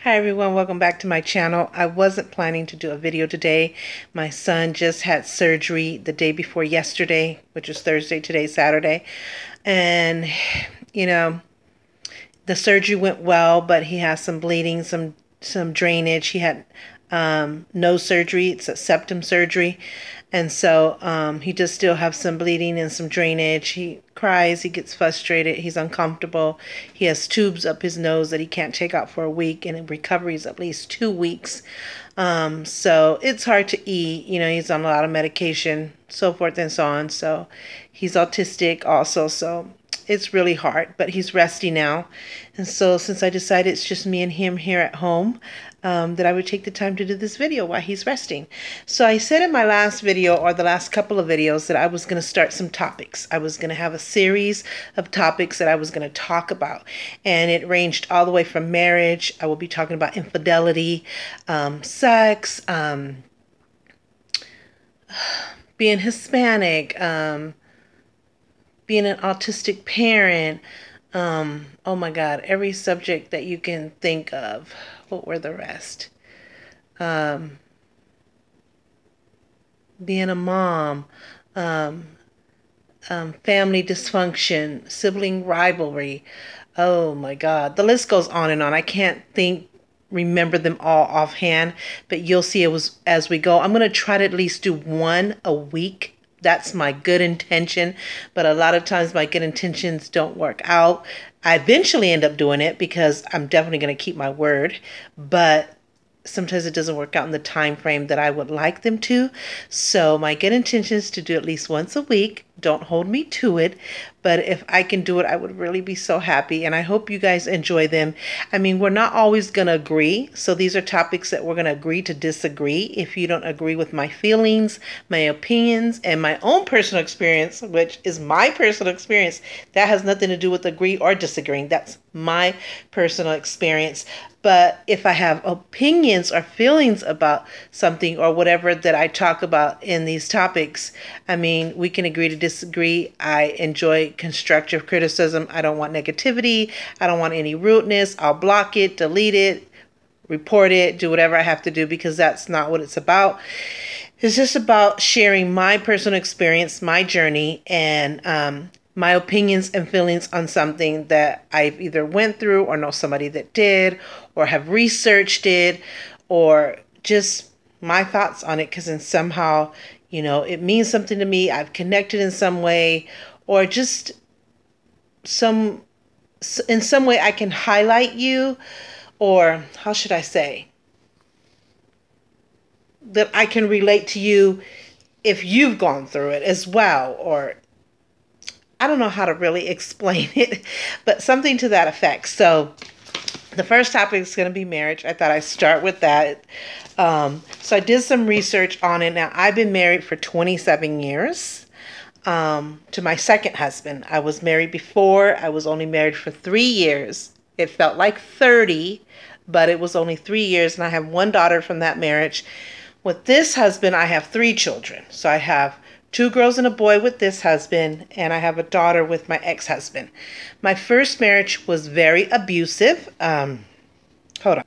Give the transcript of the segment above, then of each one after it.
Hi everyone, welcome back to my channel. I wasn't planning to do a video today. My son just had surgery the day before yesterday, which was Thursday, today's Saturday. And, you know, the surgery went well, but he has some bleeding, some drainage. He had nose surgery. It's a septum surgery. And so he does still have some bleeding and some drainage. He cries, he gets frustrated, he's uncomfortable. He has tubes up his nose that he can't take out for a week, and recovery is at least 2 weeks. So it's hard to eat. You know, he's on a lot of medication, so forth and so on. So he's autistic also. So it's really hard, but he's resting now. And so since I decided it's just me and him here at home, that I would take the time to do this video while he's resting. So I said in my last video, or the last couple of videos, that I was going to start some topics. I was going to have a series of topics that I was going to talk about. And it ranged all the way from marriage. I will be talking about infidelity, sex, being Hispanic, being an autistic parent, oh my God, every subject that you can think of. What were the rest? Being a mom, family dysfunction, sibling rivalry. Oh my God, the list goes on and on. I can't remember them all offhand, but you'll see it was as we go. I'm going to try to at least do one a week. That's my good intention, but a lot of times my good intentions don't work out. I eventually end up doing it because I'm definitely going to keep my word, but sometimes it doesn't work out in the time frame that I would like them to. So my good intention is to do at least once a week. Don't hold me to it, but if I can do it, I would really be so happy, and I hope you guys enjoy them. I mean, we're not always going to agree, so these are topics that we're going to agree to disagree. If you don't agree with my feelings, my opinions, and my own personal experience, which is my personal experience, that has nothing to do with agree or disagreeing. That's my personal experience. But if I have opinions or feelings about something or whatever that I talk about in these topics, I mean, we can agree to disagree. I enjoy constructive criticism. I don't want negativity. I don't want any rudeness. I'll block it, delete it, report it, do whatever I have to do, because that's not what it's about. It's just about sharing my personal experience, my journey, and my opinions and feelings on something that I've either went through or know somebody that did or have researched it, or just my thoughts on it, because in somehow, you know, it means something to me. I've connected in some way, or just in some way I can highlight you, or how should I say, that I can relate to you if you've gone through it as well, or I don't know how to really explain it, but something to that effect. So the first topic is going to be marriage. I thought I'd start with that. So I did some research on it. Now, I've been married for 27 years to my second husband. I was married before. I was only married for 3 years. It felt like 30, but it was only 3 years, and I have one daughter from that marriage. With this husband, I have 3 children. So I have 2 girls and a boy with this husband, and I have a daughter with my ex-husband. My first marriage was very abusive. Hold on.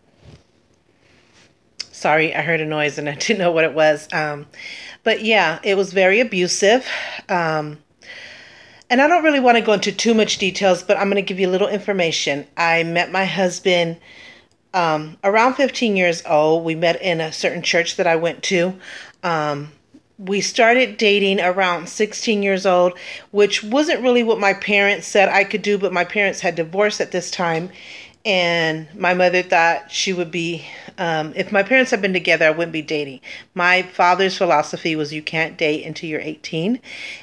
Sorry, I heard a noise and I didn't know what it was. But yeah, it was very abusive. And I don't really want to go into too much details, but I'm going to give you a little information. I met my husband around 15 years old. We met in a certain church that I went to. We started dating around 16 years old, which wasn't really what my parents said I could do, but my parents had divorced at this time. And my mother thought she would be, if my parents had been together, I wouldn't be dating. My father's philosophy was you can't date until you're 18.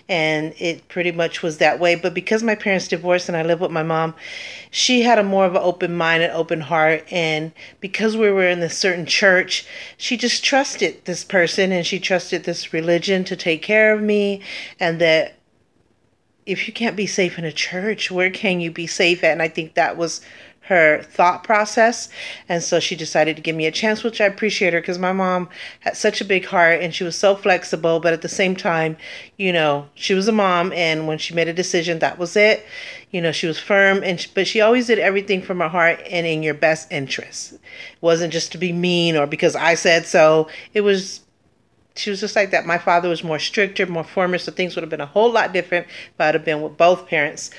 And it pretty much was that way. But because my parents divorced and I lived with my mom, she had a more of an open mind and open heart. And because we were in this certain church, she just trusted this person and she trusted this religion to take care of me. And that if you can't be safe in a church, where can you be safe at? And I think that was her thought process. And so she decided to give me a chance, which I appreciate her, because my mom had such a big heart and she was so flexible. But at the same time, she was a mom, and when she made a decision, that was it. She was firm, but she always did everything from her heart and in your best interest. It wasn't just to be mean or because I said so. She was just like that. My father was more stricter, more firmer, so things would have been a whole lot different if I'd have been with both parents.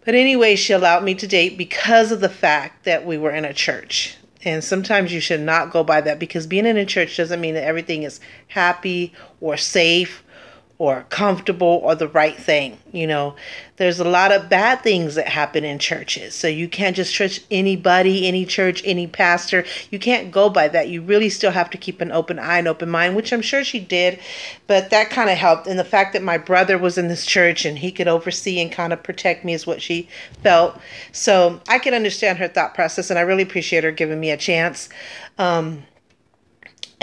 But anyway, she allowed me to date because of the fact that we were in a church. And sometimes you should not go by that, because being in a church doesn't mean that everything is happy or safe or comfortable or the right thing. There's a lot of bad things that happen in churches. So you can't just trust anybody, any church, any pastor. You can't go by that. You really still have to keep an open eye and open mind, which I'm sure she did. But that kind of helped. And the fact that my brother was in this church and he could oversee and kind of protect me is what she felt. So I can understand her thought process, and I really appreciate her giving me a chance.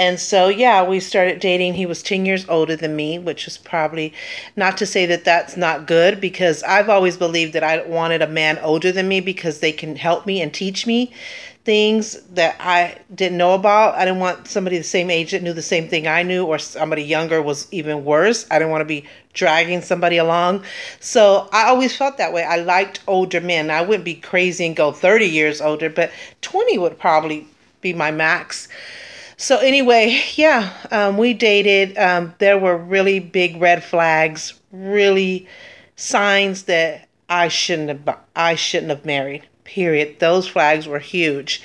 And so, yeah, we started dating. He was 10 years older than me, which was probably not to say that that's not good, because I've always believed that I wanted a man older than me because they can help me and teach me things that I didn't know about. I didn't want somebody the same age that knew the same thing I knew, or somebody younger was even worse. I didn't want to be dragging somebody along. So I always felt that way. I liked older men. I wouldn't be crazy and go 30 years older, but 20 would probably be my max. So anyway, yeah, we dated. There were really big red flags, really signs that I shouldn't have married. Period. Those flags were huge.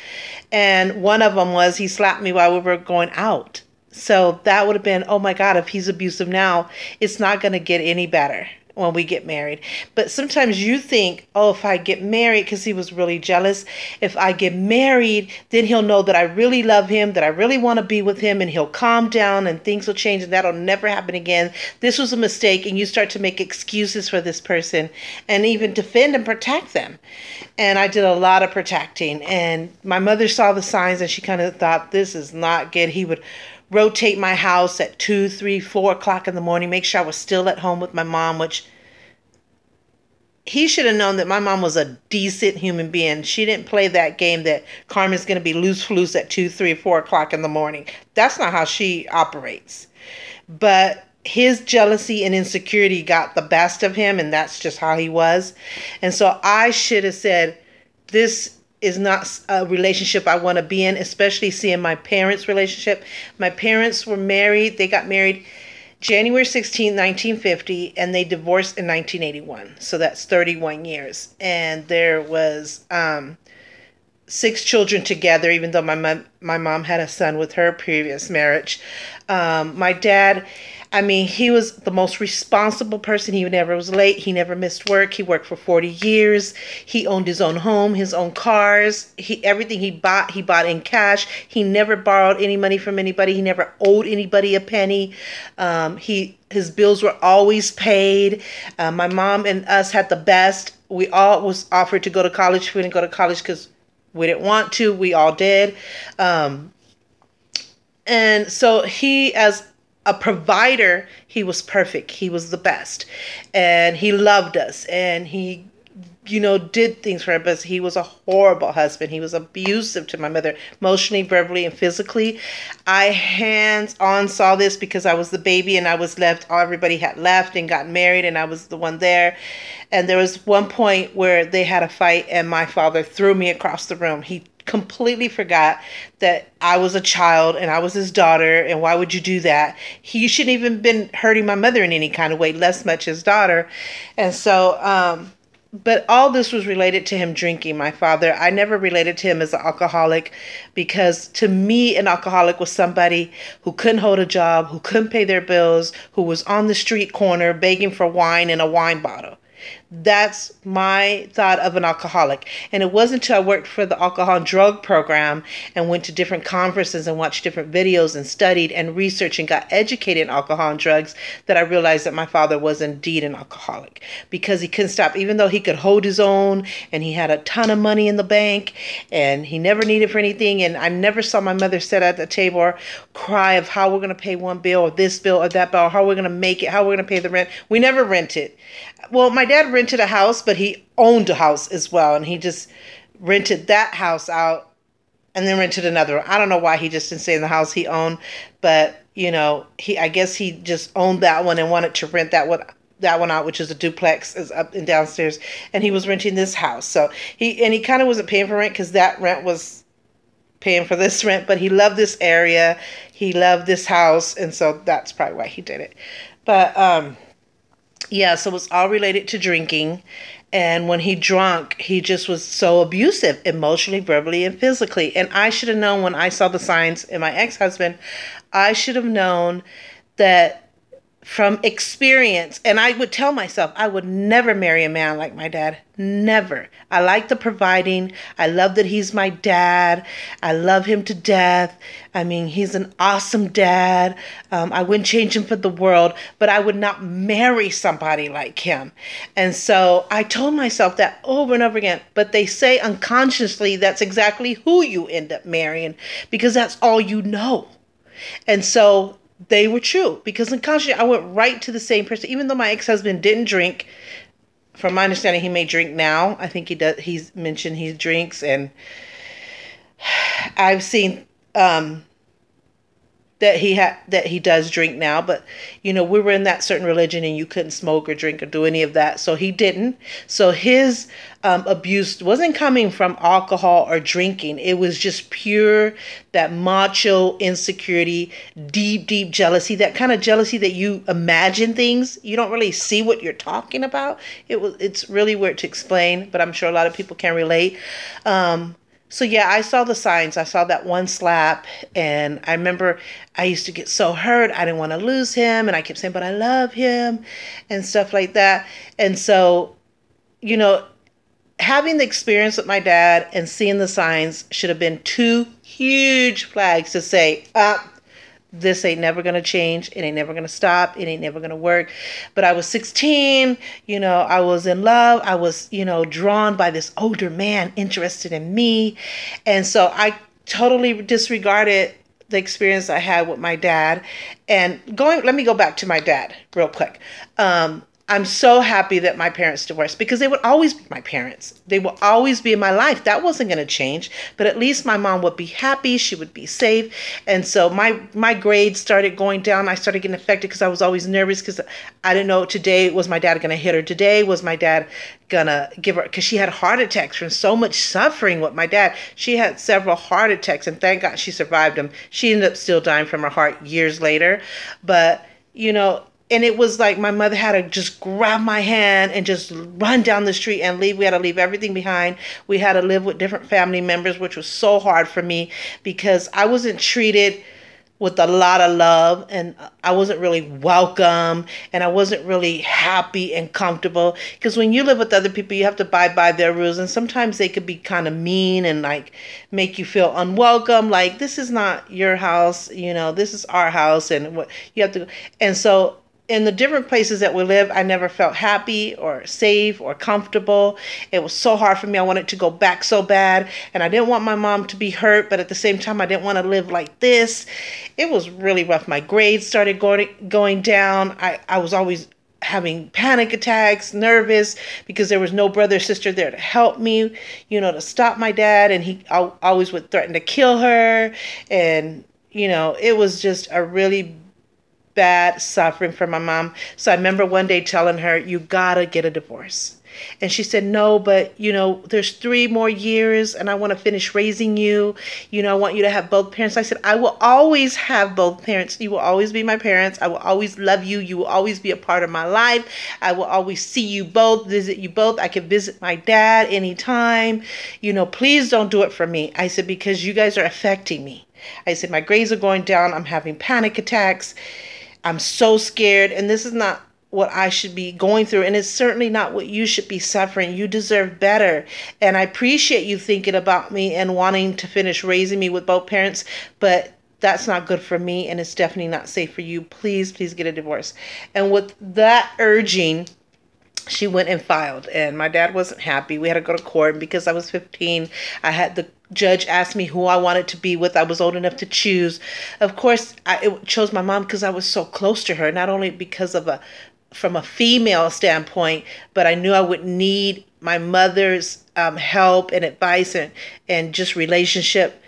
And one of them was he slapped me while we were going out. So that would have been, oh my God, if he's abusive now, it's not going to get any better when we get married. But sometimes you think, oh, if I get married, because he was really jealous, if I get married, then he'll know that I really love him, that I really want to be with him, and he'll calm down and things will change and that'll never happen again. This was a mistake, and you start to make excuses for this person and even defend and protect them. And I did a lot of protecting, and my mother saw the signs and she kind of thought, this is not good. He would rotate my house at 2, 3, 4 o'clock in the morning, make sure I was still at home with my mom, which he should have known that my mom was a decent human being. She didn't play that game that Carmen's going to be loose at 2, 3, 4 o'clock in the morning. That's not how she operates. But his jealousy and insecurity got the best of him, and that's just how he was. And so I should have said, this is not a relationship I want to be in, especially seeing my parents' relationship. My parents were married. They got married January 16, 1950, and they divorced in 1981. So that's 31 years. And there was 6 children together, even though my mom had a son with her previous marriage. My dad, he was the most responsible person. He never was late. He never missed work. He worked for 40 years. He owned his own home, his own cars. Everything he bought in cash. He never borrowed any money from anybody. He never owed anybody a penny. His bills were always paid. My mom and us had the best. We all was offered to go to college. We didn't go to college because we didn't want to. We all did. And so he, as a provider, he was perfect. He was the best. And he loved us. And he, did things for us. But he was a horrible husband. He was abusive to my mother, emotionally, verbally, and physically. I hands-on saw this because I was the baby and I was left. Everybody had left and got married, and I was the one there. And there was one point where they had a fight and my father threw me across the room. He completely forgot that I was a child and I was his daughter, and why would you do that? He shouldn't even been hurting my mother in any kind of way, less much his daughter. And so, but all this was related to him drinking. My father, I never related to him as an alcoholic, because to me, an alcoholic was somebody who couldn't hold a job, who couldn't pay their bills, who was on the street corner begging for wine in a wine bottle. That's my thought of an alcoholic. And it wasn't until I worked for the alcohol and drug program and went to different conferences and watched different videos and studied and researched and got educated in alcohol and drugs that I realized that my father was indeed an alcoholic, because he couldn't stop. Even though he could hold his own and he had a ton of money in the bank and he never needed for anything. And I never saw my mother sit at the table or cry of how we're going to pay one bill or this bill or that bill, or how we're going to make it, how we're going to pay the rent. We never rented. Well, my dad rented a house, but he owned a house as well. And he just rented that house out and then rented another one. I don't know why he just didn't stay in the house he owned, but I guess he just owned that one and wanted to rent that one out, which is a duplex, is up and downstairs, and he was renting this house. So he kind of wasn't paying for rent because that rent was paying for this rent, but he loved this area, he loved this house, and so that's probably why he did it. But yeah, so it was all related to drinking. And when he drank, he just was so abusive, emotionally, verbally, and physically. And I should have known when I saw the signs in my ex-husband, I should have known that from experience. And I would tell myself I would never marry a man like my dad. Never. I like the providing. I love that he's my dad. I love him to death. I mean, he's an awesome dad. I wouldn't change him for the world, but I would not marry somebody like him. And so I told myself that over and over again. But they say unconsciously that's exactly who you end up marrying because that's all you know. And so they were true because unconsciously I went right to the same person, even though my ex-husband didn't drink. From my understanding, he may drink now. I think he does. He's mentioned he drinks, and I've seen that he does drink now. But we were in that certain religion, and you couldn't smoke or drink or do any of that, so he didn't. So his abuse wasn't coming from alcohol or drinking. It was just pure that macho insecurity, deep jealousy, that kind of jealousy that you imagine things. You don't really see what you're talking about. It's really weird to explain, but I'm sure a lot of people can relate. So yeah, I saw the signs. I saw that one slap, and I remember I used to get so hurt. I didn't want to lose him, and I kept saying, but I love him and stuff like that. And so, having the experience with my dad and seeing the signs should have been two huge flags to say, this ain't never going to change. It ain't never going to stop. It ain't never going to work. But I was 16, I was in love. I was, drawn by this older man interested in me. And so I totally disregarded the experience I had with my dad. And let me go back to my dad real quick. I'm so happy that my parents divorced because they would always be my parents. They will always be in my life. That wasn't going to change, but at least my mom would be happy. She would be safe. And so my grades started going down. I started getting affected because I was always nervous because I didn't know today was my dad going to hit her. Today was my dad going to give her, because she had heart attacks from so much suffering with my dad. She had several heart attacks, and thank God she survived them. She ended up still dying from her heart years later. But, and it was like my mother had to just grab my hand and just run down the street and leave. We had to leave everything behind. We had to live with different family members, which was so hard for me because I wasn't treated with a lot of love, and I wasn't really welcome, and I wasn't really happy and comfortable. Because when you live with other people, you have to abide by their rules, and sometimes they could be kind of mean and like make you feel unwelcome. Like, this is not your house, this is our house, and what you have to. And so in the different places that we live, I never felt happy or safe or comfortable. It was so hard for me. I wanted to go back so bad, and I didn't want my mom to be hurt, but at the same time, I didn't want to live like this. It was really rough. My grades started going down. I was always having panic attacks, nervous, because there was no brother or sister there to help me, to stop my dad, and he always would threaten to kill her, and, it was just a really bad suffering for my mom. So I remember one day telling her, you gotta get a divorce. And she said, no, but there's 3 more years and I want to finish raising you. I want you to have both parents. I said, I will always have both parents. You will always be my parents. I will always love you. You will always be a part of my life. I will always see you both, visit you both. I can visit my dad anytime. Please don't do it for me. I said, because you guys are affecting me. I said, my grades are going down. I'm having panic attacks. I'm so scared, and this is not what I should be going through, and it's certainly not what you should be suffering. You deserve better, and I appreciate you thinking about me and wanting to finish raising me with both parents, but that's not good for me, and it's definitely not safe for you. Please get a divorce. And with that urging, she went and filed, and my dad wasn't happy. We had to go to court, and because I was 15, the judge asked me who I wanted to be with. I was old enough to choose. Of course, I chose my mom because I was so close to her, not only because from a female standpoint, but I knew I would need my mother's help and advice and just relationship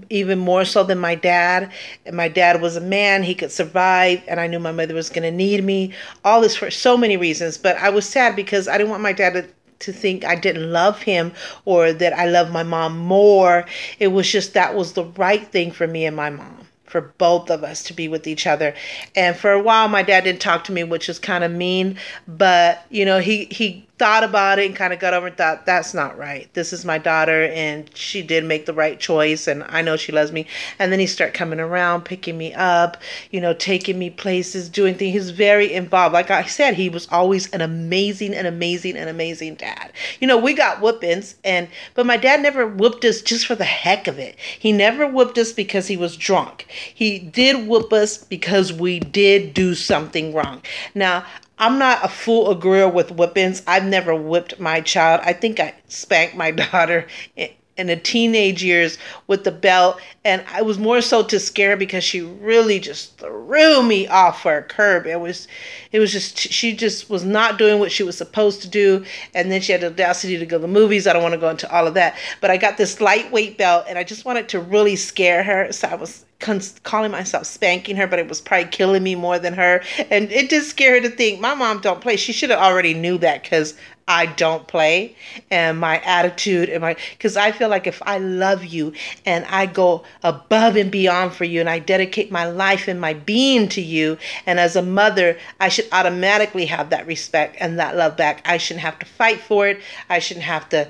even more so than my dad. And my dad was a man, he could survive, and I knew my mother was going to need me. All this for so many reasons, but I was sad because I didn't want my dad to think I didn't love him or that I love my mom more. It was just that was the right thing for me and my mom, for both of us to be with each other. And for a while my dad didn't talk to me, which is kind of mean, but you know, he thought about it and kind of got over and thought, that's not right. This is my daughter and she did make the right choice and I know she loves me. And then he started coming around, picking me up, you know, taking me places, doing things. He's very involved. Like I said, he was always an amazing dad. You know, we got whoopings, but my dad never whooped us just for the heck of it. He never whooped us because he was drunk. He did whoop us because we did do something wrong. Now, I'm not a full agreeer with whippings. I've never whipped my child. I think I spanked my daughter in the teenage years with the belt, and I was more so to scare her because she really just threw me off for a curb. It was just, she just was not doing what she was supposed to do, and then she had the audacity to go to the movies. I don't want to go into all of that, but I got this lightweight belt, and I just wanted to really scare her, so I was calling myself spanking her, but it was probably killing me more than her. And it did scare her to think my mom don't play. She should have already knew that because I don't play, and my attitude and because I feel like if I love you and I go above and beyond for you and I dedicate my life and my being to you, and as a mother I should automatically have that respect and that love back. I shouldn't have to fight for it. I shouldn't have to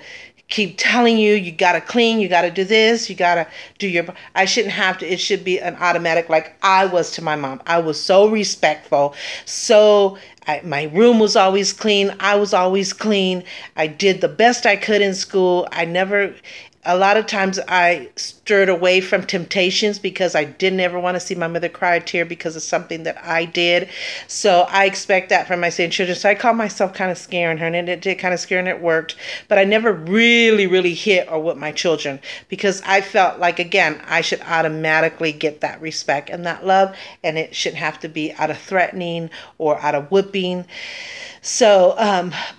keep telling you, you gotta clean, you gotta do this, you gotta do your, I shouldn't have to, it should be an automatic like I was to my mom. I was so respectful. So my room was always clean. I was always clean. I did the best I could in school. A lot of times I stirred away from temptations because I didn't ever want to see my mother cry a tear because of something that I did. So I expect that from my same children. So I called myself kind of scaring her, and it did kind of scare, and it worked. But I never really hit or whipped my children because I felt like, again, I should automatically get that respect and that love, and it shouldn't have to be out of threatening or out of whipping. So,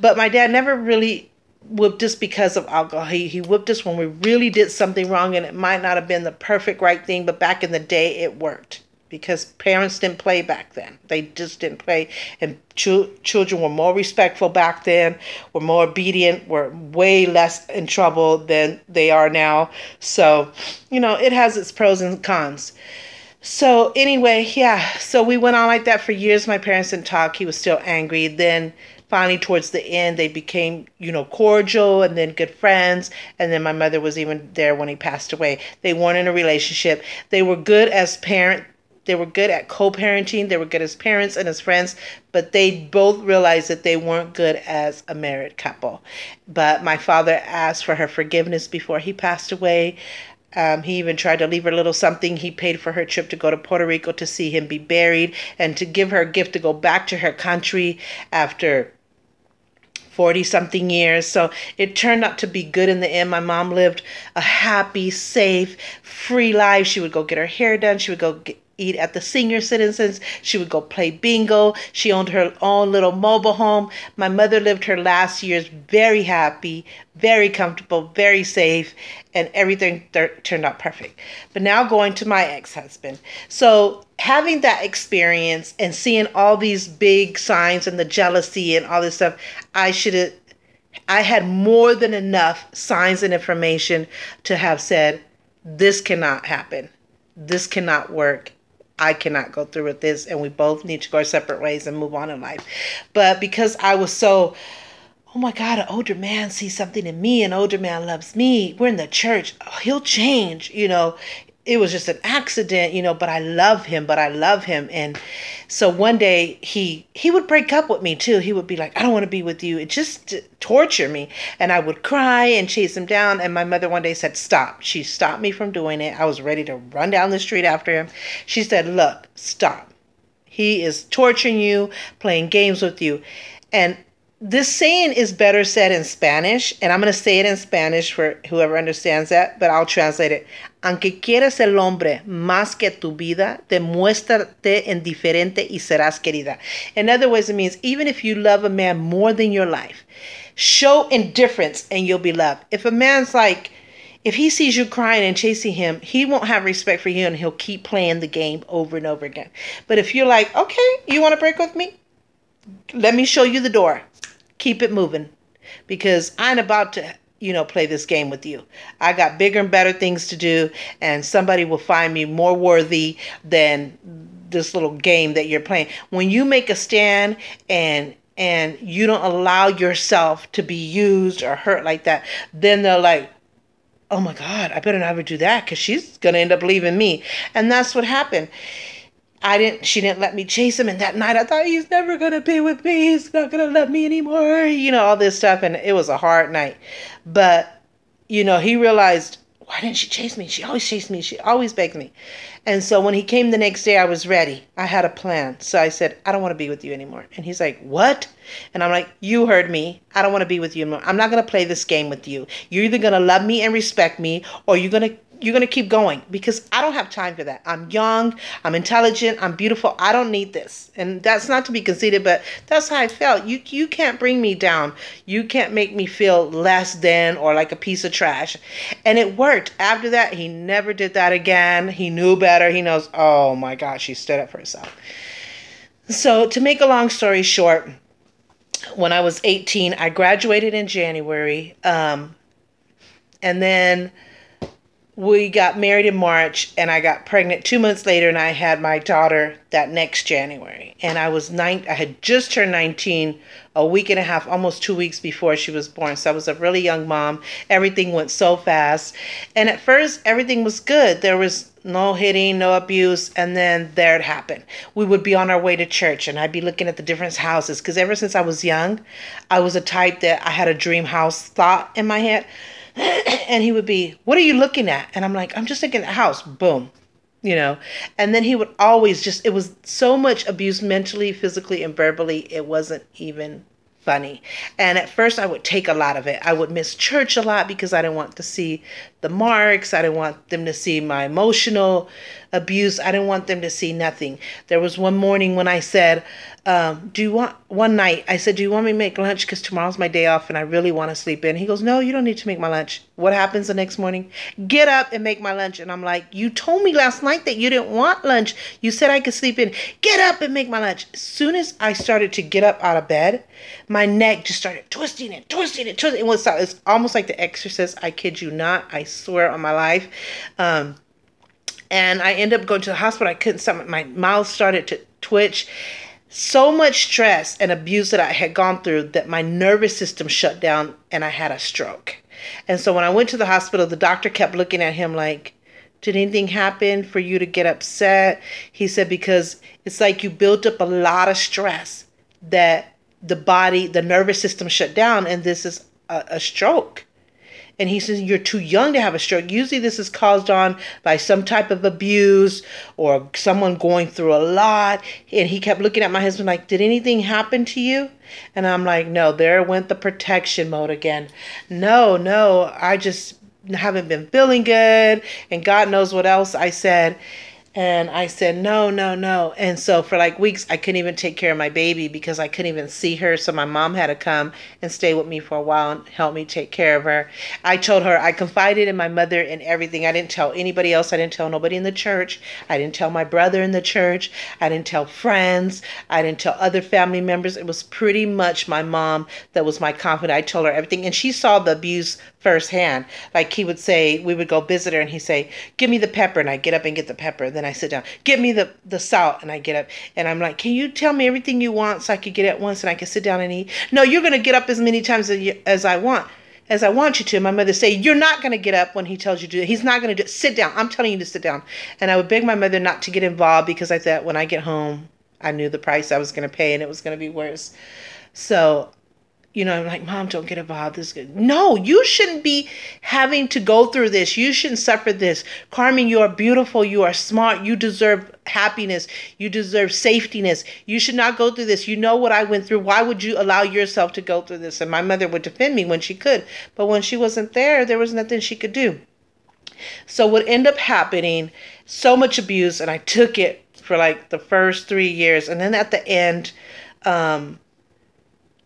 but my dad never really whipped us because of alcohol. He whipped us when we really did something wrong, and it might not have been the perfect right thing, but back in the day it worked because parents didn't play back then. They just didn't play, and children were more respectful back then, were more obedient, were way less in trouble than they are now. So, you know, it has its pros and cons. So anyway, yeah, so we went on like that for years. My parents didn't talk. He was still angry. Then finally, towards the end, they became, you know, cordial and then good friends. And then my mother was even there when he passed away. They weren't in a relationship. They were good as parent. They were good at co-parenting. They were good as parents and as friends. But they both realized that they weren't good as a married couple. But my father asked for her forgiveness before he passed away. He even tried to leave her a little something. He paid for her trip to go to Puerto Rico to see him be buried and to give her a gift to go back to her country after 40-something years. So it turned out to be good in the end. My mom lived a happy, safe, free life. She would go get her hair done. She would go eat at the senior citizens. She would go play bingo. She owned her own little mobile home. My mother lived her last years very happy, very comfortable, very safe, and everything turned out perfect. But now going to my ex-husband. So having that experience and seeing all these big signs and the jealousy and all this stuff, I had more than enough signs and information to have said, this cannot happen. This cannot work. I cannot go through with this, and we both need to go our separate ways and move on in life. But because I was so, oh my God, an older man sees something in me, an older man loves me, we're in the church, oh, he'll change, you know. It was just an accident, you know, but I love him. And so one day he would break up with me too. He would be like, I don't want to be with you. It just torture me. And I would cry and chase him down. And my mother one day said, stop. She stopped me from doing it. I was ready to run down the street after him. She said, look, stop. He is torturing you, playing games with you. And this saying is better said in Spanish, and I'm going to say it in Spanish for whoever understands that, but I'll translate it. Aunque quieras el hombre más que tu vida, demuéstrate indiferente y serás querida. In other words, it means even if you love a man more than your life, Show indifference and you'll be loved. If a man's like, if he sees you crying and chasing him, he won't have respect for you and he'll keep playing the game over and over again. But if you're like, okay, you want to break with me? Let me show you the door. Keep it moving. Because I'm about to, play this game with you. I got bigger and better things to do, and somebody will find me more worthy than this little game that you're playing. When you make a stand and you don't allow yourself to be used or hurt like that, then they're like, oh my God, I better never do that because she's going to end up leaving me. And that's what happened. She didn't let me chase him. And that night I thought, he's never going to be with me. He's not going to love me anymore. All this stuff. And it was a hard night. But, he realized, why didn't she chase me? She always chased me. She always begged me. And so when he came the next day, I was ready. I had a plan. So I said, I don't want to be with you anymore. And he's like, what? And I'm like, you heard me. I don't want to be with you anymore. I'm not going to play this game with you. You're either going to love me and respect me, or you're going to keep going, because I don't have time for that. I'm young, I'm intelligent, I'm beautiful. I don't need this. And that's not to be conceited, but that's how I felt. You can't bring me down. You can't make me feel less than or like a piece of trash. And it worked. After that, he never did that again. He knew better. He knows, oh my God, she stood up for herself. So to make a long story short, when I was 18, I graduated in January. And then we got married in March, and I got pregnant 2 months later, and I had my daughter that next January. And I had just turned 19 a week and a half, almost 2 weeks before she was born. So I was a really young mom. Everything went so fast. And at first, everything was good. There was no hitting, no abuse. And then there it happened. We would be on our way to church, and I'd be looking at the different houses. Because ever since I was young, I was a type that I had a dream house thought in my head. And he would be, what are you looking at? And I'm like, I'm just looking at a house. Boom. And then he would always it was so much abuse mentally, physically, and verbally. It wasn't even funny. And at first I would take a lot of it. I would miss church a lot because I didn't want to see the marks. I didn't want them to see my emotional abuse. I didn't want them to see nothing. There was one morning when I said, one night I said, do you want me to make lunch? Because tomorrow's my day off and I really want to sleep in. He goes, no, you don't need to make my lunch. What happens the next morning? Get up and make my lunch. And I'm like, you told me last night that you didn't want lunch. You said I could sleep in. Get up and make my lunch. As soon as I started to get up out of bed, my neck just started twisting. It was almost like The Exorcist. I kid you not. I swear on my life. And I ended up going to the hospital. I couldn't stop. My mouth started to twitch. So much stress and abuse that I had gone through that my nervous system shut down and I had a stroke. And so when I went to the hospital, the doctor kept looking at him like, did anything happen for you to get upset? He said, because it's like you built up a lot of stress that the nervous system shut down, and this is a stroke. And he says, you're too young to have a stroke. Usually this is caused on by some type of abuse or someone going through a lot. And he kept looking at my husband like, did anything happen to you? And I'm like, no, there went the protection mode again. No, I just haven't been feeling good. And God knows what else I said. And I said, no. And so for like weeks, I couldn't even take care of my baby because I couldn't even see her. So my mom had to come and stay with me for a while and help me take care of her. I told her, I confided in my mother and everything. I didn't tell anybody else. I didn't tell nobody in the church. I didn't tell my brother in the church. I didn't tell friends. I didn't tell other family members. It was pretty much my mom that was my confidant. I told her everything. And she saw the abuse firsthand. Like he would say, we would go visit her and he'd say, give me the pepper. And I get up and get the pepper. Then I sit down, give me the salt. And I get up and I'm like, can you tell me everything you want so I could get at once and I can sit down and eat? No, you're going to get up as many times as I want you to. My mother say, you're not going to get up when he tells you to do it. He's not going to do it. Sit down. I'm telling you to sit down. And I would beg my mother not to get involved because I thought when I get home, I knew the price I was going to pay and it was going to be worse. So I'm like, Mom, don't get involved. This is good. No, you shouldn't be having to go through this. You shouldn't suffer this. Carmen, you are beautiful. You are smart. You deserve happiness. You deserve safetyness. You should not go through this. You know what I went through. Why would you allow yourself to go through this? And my mother would defend me when she could. But when she wasn't there was nothing she could do. So what ended up happening, so much abuse, and I took it for like the first 3 years. And then at the end,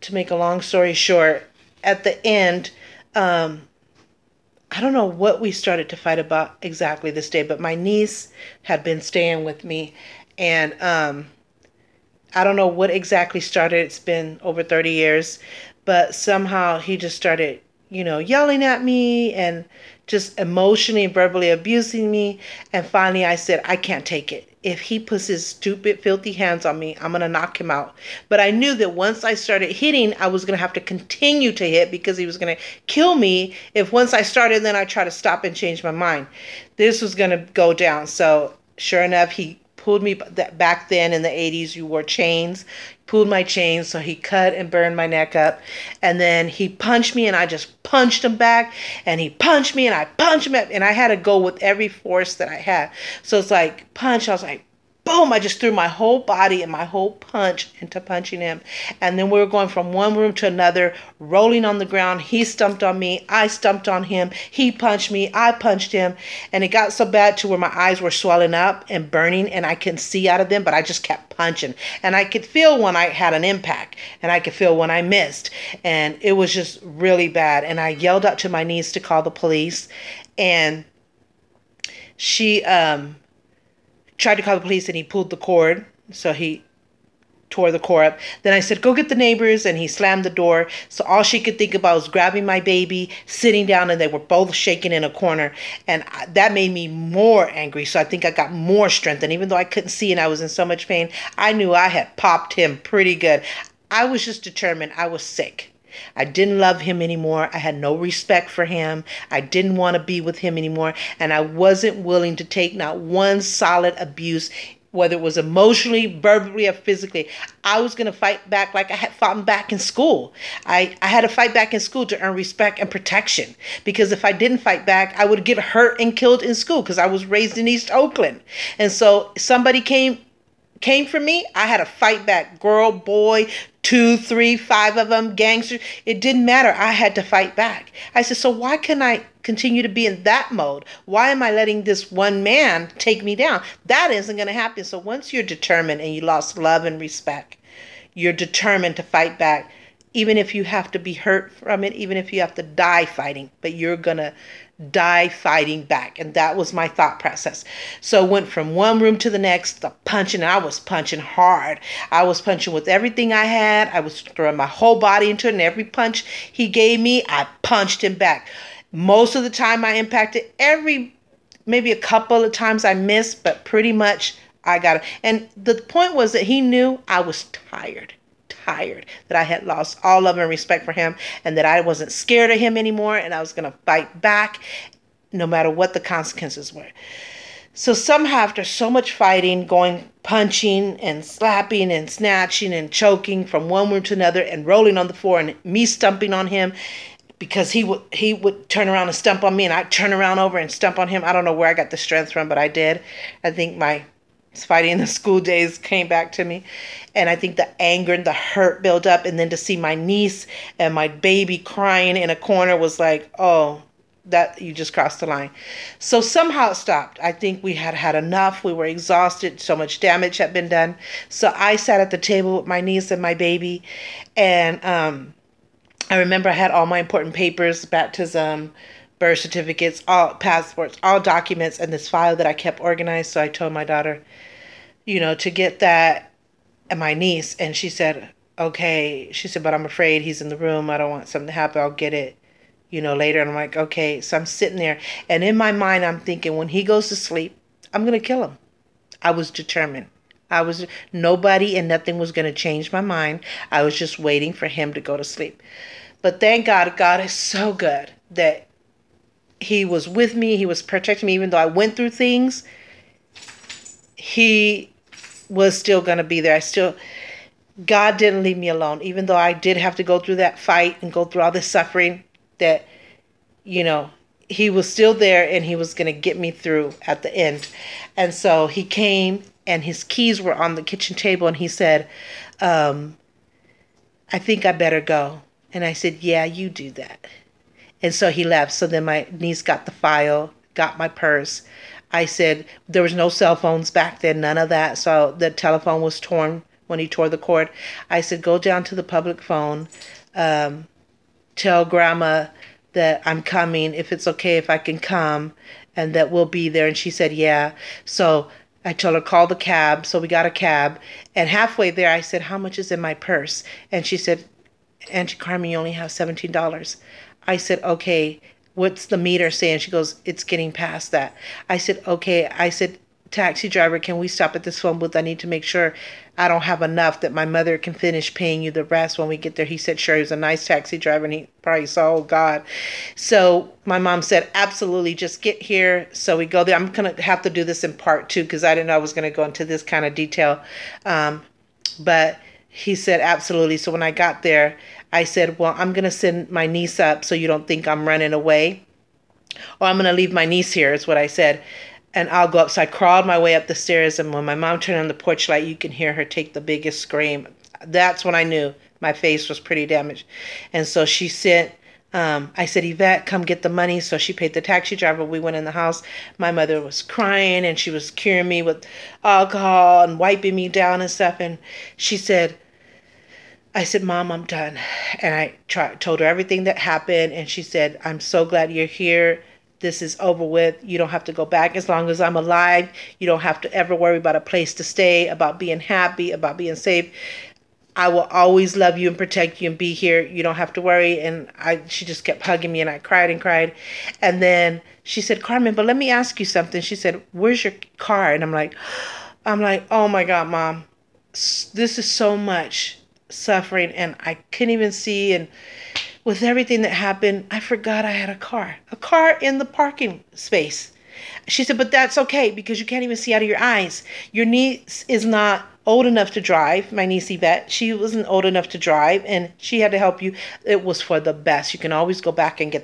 to make a long story short, at the end, I don't know what we started to fight about exactly this day, but my niece had been staying with me, and I don't know what exactly started. It's been over 30 years, but somehow he just started, yelling at me and just emotionally and verbally abusing me. And finally, I said, I can't take it. If he puts his stupid, filthy hands on me, I'm going to knock him out. But I knew that once I started hitting, I was going to have to continue to hit because he was going to kill me. If once I started, then I try to stop and change my mind. This was going to go down. So sure enough, he pulled me back then in the 80s. You wore chains, pulled my chains, so he cut and burned my neck up. And then he punched me and I just punched him back, and he punched me and I punched him back, and I had to go with every force that I had. So it's like punch, I was like boom, I just threw my whole body and my whole punch into punching him. And then we were going from one room to another, rolling on the ground. He stumped on me, I stumped on him, he punched me, I punched him. And it got so bad to where my eyes were swelling up and burning and I couldn't see out of them, but I just kept punching. And I could feel when I had an impact, and I could feel when I missed. And it was just really bad. And I yelled out to my niece to call the police. And she tried to call the police, and he pulled the cord. So he tore the cord up. Then I said, go get the neighbors, and he slammed the door. So all she could think about was grabbing my baby, sitting down, and they were both shaking in a corner. And that made me more angry. So I think I got more strength. And even though I couldn't see and I was in so much pain, I knew I had popped him pretty good. I was just determined. I was sick. I didn't love him anymore. I had no respect for him. I didn't want to be with him anymore. And I wasn't willing to take not one solid abuse, whether it was emotionally, verbally, or physically. I was going to fight back like I had fought back in school. I had to fight back in school to earn respect and protection. Because if I didn't fight back, I would get hurt and killed in school because I was raised in East Oakland. And so somebody came for me, I had to fight back. Girl, boy, 2, 3, 5 of them, gangsters. It didn't matter. I had to fight back. I said, so why can I continue to be in that mode? Why am I letting this one man take me down? That isn't going to happen. So once you're determined and you lost love and respect, you're determined to fight back, even if you have to be hurt from it, even if you have to die fighting, but you're going to die fighting back. And that was my thought process. So I went from one room to the next, the punching, and I was punching hard. I was punching with everything I had. I was throwing my whole body into it, and every punch he gave me, I punched him back. Most of the time I impacted. Maybe a couple of times I missed, but pretty much I got it. And the point was that he knew I was tired, that I had lost all love and respect for him, and that I wasn't scared of him anymore, and I was going to fight back no matter what the consequences were. So somehow, after so much fighting, going punching and slapping and snatching and choking from one room to another and rolling on the floor and me stumping on him, because he would turn around and stump on me and I'd turn around over and stump on him. I don't know where I got the strength from, but I did. I think my fighting in the school days came back to me. And I think the anger and the hurt built up. And then to see my niece and my baby crying in a corner was like, oh, that you just crossed the line. So somehow it stopped. I think we had had enough. We were exhausted. So much damage had been done. So I sat at the table with my niece and my baby. And I remember I had all my important papers, baptism, birth certificates, all passports, all documents, and this file that I kept organized. So I told my daughter, to get that, and my niece, and she said, okay. She said, but I'm afraid he's in the room. I don't want something to happen. I'll get it, later. And I'm like, okay. So I'm sitting there, and in my mind, I'm thinking, when he goes to sleep, I'm going to kill him. I was determined. Nobody and nothing was going to change my mind. I was just waiting for him to go to sleep. But thank God, God is so good that he was with me. He was protecting me. Even though I went through things, he was still going to be there. God didn't leave me alone. Even though I did have to go through that fight and go through all this suffering, that, he was still there, and he was going to get me through at the end. And so he came, and his keys were on the kitchen table, and he said, I think I better go. And I said, yeah, you do that. And so he left. So then my niece got the file, got my purse. I said, there was no cell phones back then, none of that. So the telephone was torn when he tore the cord. I said, go down to the public phone, tell grandma that I'm coming, if it's okay if I can come, and that we'll be there. And she said, yeah. So I told her, call the cab. So we got a cab. And halfway there, I said, how much is in my purse? And she said, Auntie Carmen, you only have $17. I said, okay, what's the meter saying? She goes, it's getting past that. I said, okay. I said, taxi driver, can we stop at this phone booth? I need to make sure I don't have enough that my mother can finish paying you the rest when we get there. He said, sure. He was a nice taxi driver, and he probably saw, oh God. So my mom said, absolutely, just get here. So we go there. I'm going to have to do this in part two because I didn't know I was going to go into this kind of detail. But he said, absolutely. So when I got there, I said, well, I'm going to send my niece up so you don't think I'm running away. Or I'm going to leave my niece here, is what I said. And I'll go up. So I crawled my way up the stairs. And when my mom turned on the porch light, you can hear her take the biggest scream. That's when I knew my face was pretty damaged. And so she said, I said, Yvette, come get the money. So she paid the taxi driver. We went in the house. My mother was crying and she was curing me with alcohol and wiping me down and stuff. And she said, I said, Mom, I'm done. And I told her everything that happened. And she said, I'm so glad you're here. This is over with. You don't have to go back as long as I'm alive. You don't have to ever worry about a place to stay, about being happy, about being safe. I will always love you and protect you and be here. You don't have to worry. And she just kept hugging me and I cried and cried. And then she said, Carmen, but let me ask you something. She said, where's your car? And I'm like, oh my God, Mom, this is so much suffering and I couldn't even see. And with everything that happened, I forgot I had a car in the parking space. She said, but that's okay because you can't even see out of your eyes. Your niece is not old enough to drive. My niece Yvette, she wasn't old enough to drive and she had to help you. It was for the best. You can always go back and get